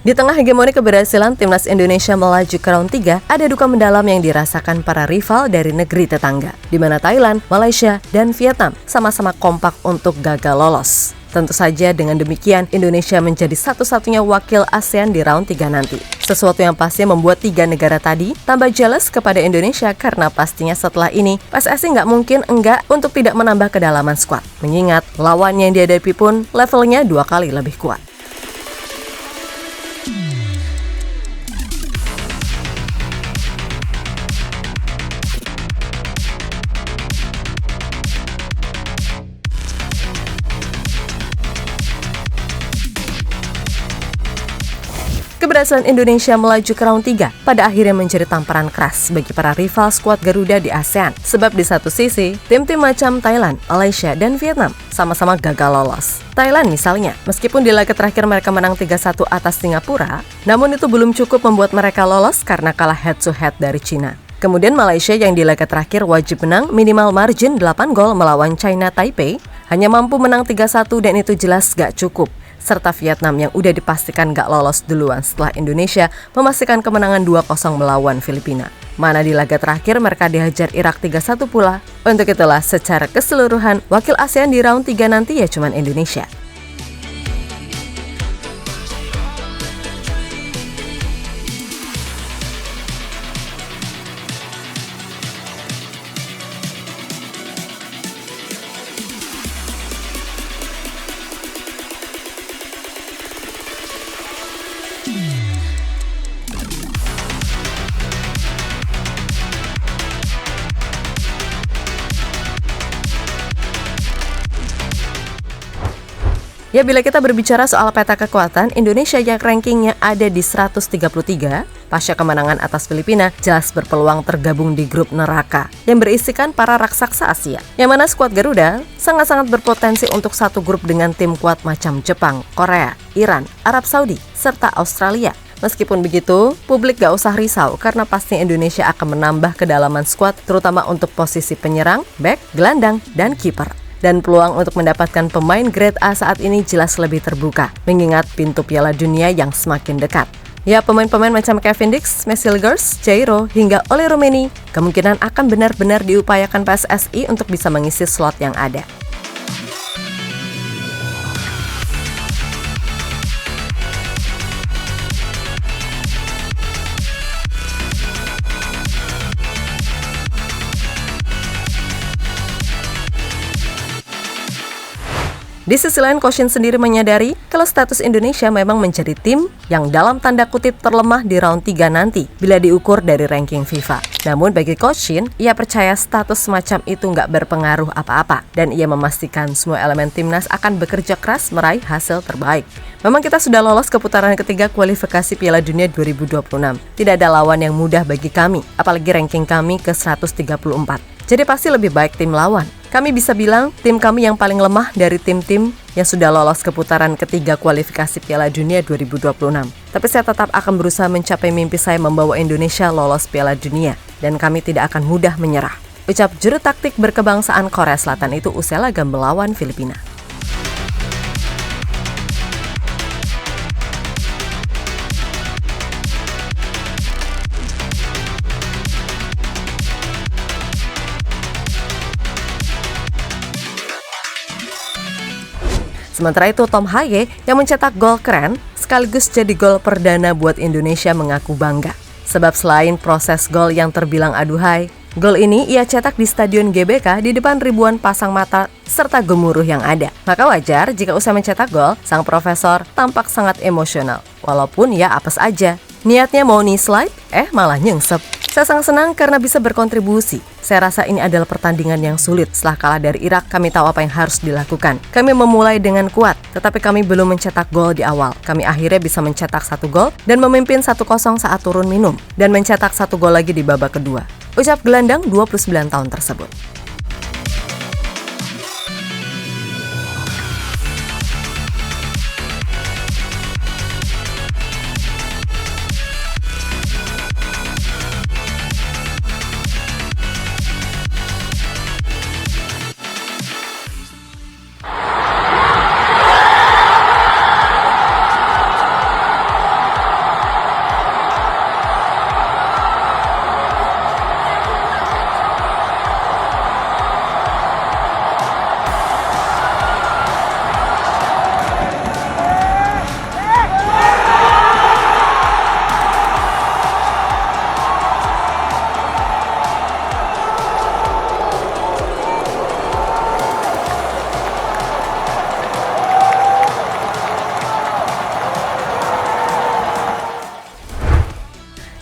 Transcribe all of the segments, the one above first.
Di tengah hegemoni keberhasilan timnas Indonesia melaju ke round 3, ada duka mendalam yang dirasakan para rival dari negeri tetangga, di mana Thailand, Malaysia, dan Vietnam sama-sama kompak untuk gagal lolos. Tentu saja dengan demikian, Indonesia menjadi satu-satunya wakil ASEAN di round 3 nanti. Sesuatu yang pasti membuat 3 negara tadi tambah jealous kepada Indonesia karena pastinya setelah ini, PSSI nggak mungkin enggak untuk tidak menambah kedalaman skuad. Mengingat lawan yang dihadapi pun levelnya 2 kali lebih kuat. Keberhasilan Indonesia melaju ke round 3 pada akhirnya menjadi tamparan keras bagi para rival skuad Garuda di ASEAN. Sebab di satu sisi, tim-tim macam Thailand, Malaysia, dan Vietnam sama-sama gagal lolos. Thailand misalnya, meskipun di laga terakhir mereka menang 3-1 atas Singapura, namun itu belum cukup membuat mereka lolos karena kalah head-to-head dari China. Kemudian Malaysia yang di laga terakhir wajib menang minimal margin 8 gol melawan China Taipei, hanya mampu menang 3-1 dan itu jelas gak cukup. Serta Vietnam yang udah dipastikan gak lolos duluan setelah Indonesia memastikan kemenangan 2-0 melawan Filipina. Mana di laga terakhir mereka dihajar Irak 3-1 pula. Untuk itulah secara keseluruhan, wakil ASEAN di round 3 nanti ya cuman Indonesia. Ya, bila kita berbicara soal peta kekuatan, Indonesia yang rankingnya ada di 133, pasca kemenangan atas Filipina, jelas berpeluang tergabung di grup neraka yang berisikan para raksasa Asia. Yang mana skuad Garuda sangat-sangat berpotensi untuk satu grup dengan tim kuat macam Jepang, Korea, Iran, Arab Saudi, serta Australia. Meskipun begitu, publik gak usah risau karena pasti Indonesia akan menambah kedalaman skuad terutama untuk posisi penyerang, bek, gelandang, dan kiper. Dan peluang untuk mendapatkan pemain grade A saat ini jelas lebih terbuka, mengingat pintu Piala Dunia yang semakin dekat. Ya, pemain-pemain macam Kevin Dix, Messi Legers, Jairo, hingga Ole Romeni kemungkinan akan benar-benar diupayakan PSSI untuk bisa mengisi slot yang ada. Di sisi lain, Coach Shin sendiri menyadari kalau status Indonesia memang menjadi tim yang dalam tanda kutip terlemah di round 3 nanti bila diukur dari ranking FIFA. Namun bagi Coach Shin, ia percaya status semacam itu nggak berpengaruh apa-apa dan ia memastikan semua elemen timnas akan bekerja keras meraih hasil terbaik. Memang kita sudah lolos ke putaran ketiga kualifikasi Piala Dunia 2026. Tidak ada lawan yang mudah bagi kami, apalagi ranking kami ke 134. Jadi pasti lebih baik tim lawan. Kami bisa bilang tim kami yang paling lemah dari tim-tim yang sudah lolos ke putaran ketiga kualifikasi Piala Dunia 2026. Tapi saya tetap akan berusaha mencapai mimpi saya membawa Indonesia lolos Piala Dunia. Dan kami tidak akan mudah menyerah. Ucap juru taktik berkebangsaan Korea Selatan itu usai laga melawan Filipina. Sementara itu, Tom Haye yang mencetak gol keren sekaligus jadi gol perdana buat Indonesia mengaku bangga. Sebab selain proses gol yang terbilang aduhai, gol ini ia cetak di Stadion GBK di depan ribuan pasang mata serta gemuruh yang ada. Maka wajar jika usai mencetak gol, sang profesor tampak sangat emosional. Walaupun ya apes aja. Niatnya mau knee slide, malah nyengsep. Saya sangat senang karena bisa berkontribusi. Saya rasa ini adalah pertandingan yang sulit. Setelah kalah dari Irak, kami tahu apa yang harus dilakukan. Kami memulai dengan kuat, tetapi kami belum mencetak gol di awal. Kami akhirnya bisa mencetak 1 gol dan memimpin 1-0 saat turun minum. Dan mencetak 1 gol lagi di babak kedua. Ucap gelandang 29 tahun tersebut.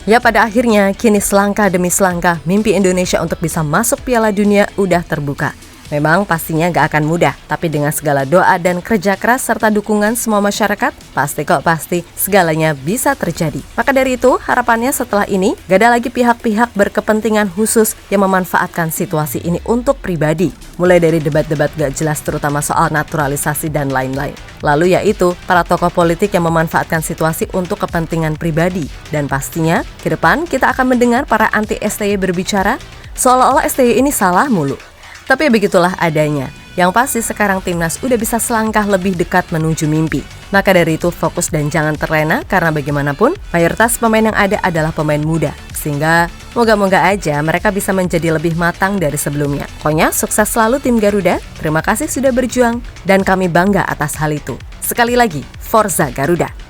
Ya pada akhirnya, kini selangkah demi selangkah, mimpi Indonesia untuk bisa masuk Piala Dunia udah terbuka. Memang pastinya gak akan mudah, tapi dengan segala doa dan kerja keras serta dukungan semua masyarakat, pasti segalanya bisa terjadi. Maka dari itu, harapannya setelah ini, gak ada lagi pihak-pihak berkepentingan khusus yang memanfaatkan situasi ini untuk pribadi. Mulai dari debat-debat gak jelas terutama soal naturalisasi dan lain-lain. Lalu yaitu, para tokoh politik yang memanfaatkan situasi untuk kepentingan pribadi. Dan pastinya, ke depan kita akan mendengar para anti-STY berbicara, seolah-olah STY ini salah mulu. Tapi begitulah adanya. Yang pasti sekarang timnas udah bisa selangkah lebih dekat menuju mimpi. Maka dari itu fokus dan jangan terlena karena bagaimanapun mayoritas pemain yang ada adalah pemain muda. Sehingga moga-moga aja mereka bisa menjadi lebih matang dari sebelumnya. Pokoknya sukses selalu tim Garuda. Terima kasih sudah berjuang dan kami bangga atas hal itu. Sekali lagi, Forza Garuda.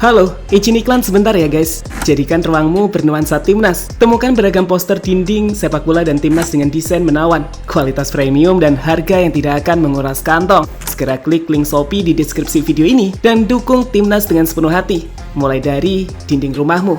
Halo, izin iklan sebentar ya guys. Jadikan ruangmu bernuansa timnas. Temukan beragam poster dinding, sepak bola dan timnas dengan desain menawan, kualitas premium dan harga yang tidak akan menguras kantong. Segera klik link Shopee di deskripsi video ini dan dukung timnas dengan sepenuh hati. Mulai dari dinding rumahmu.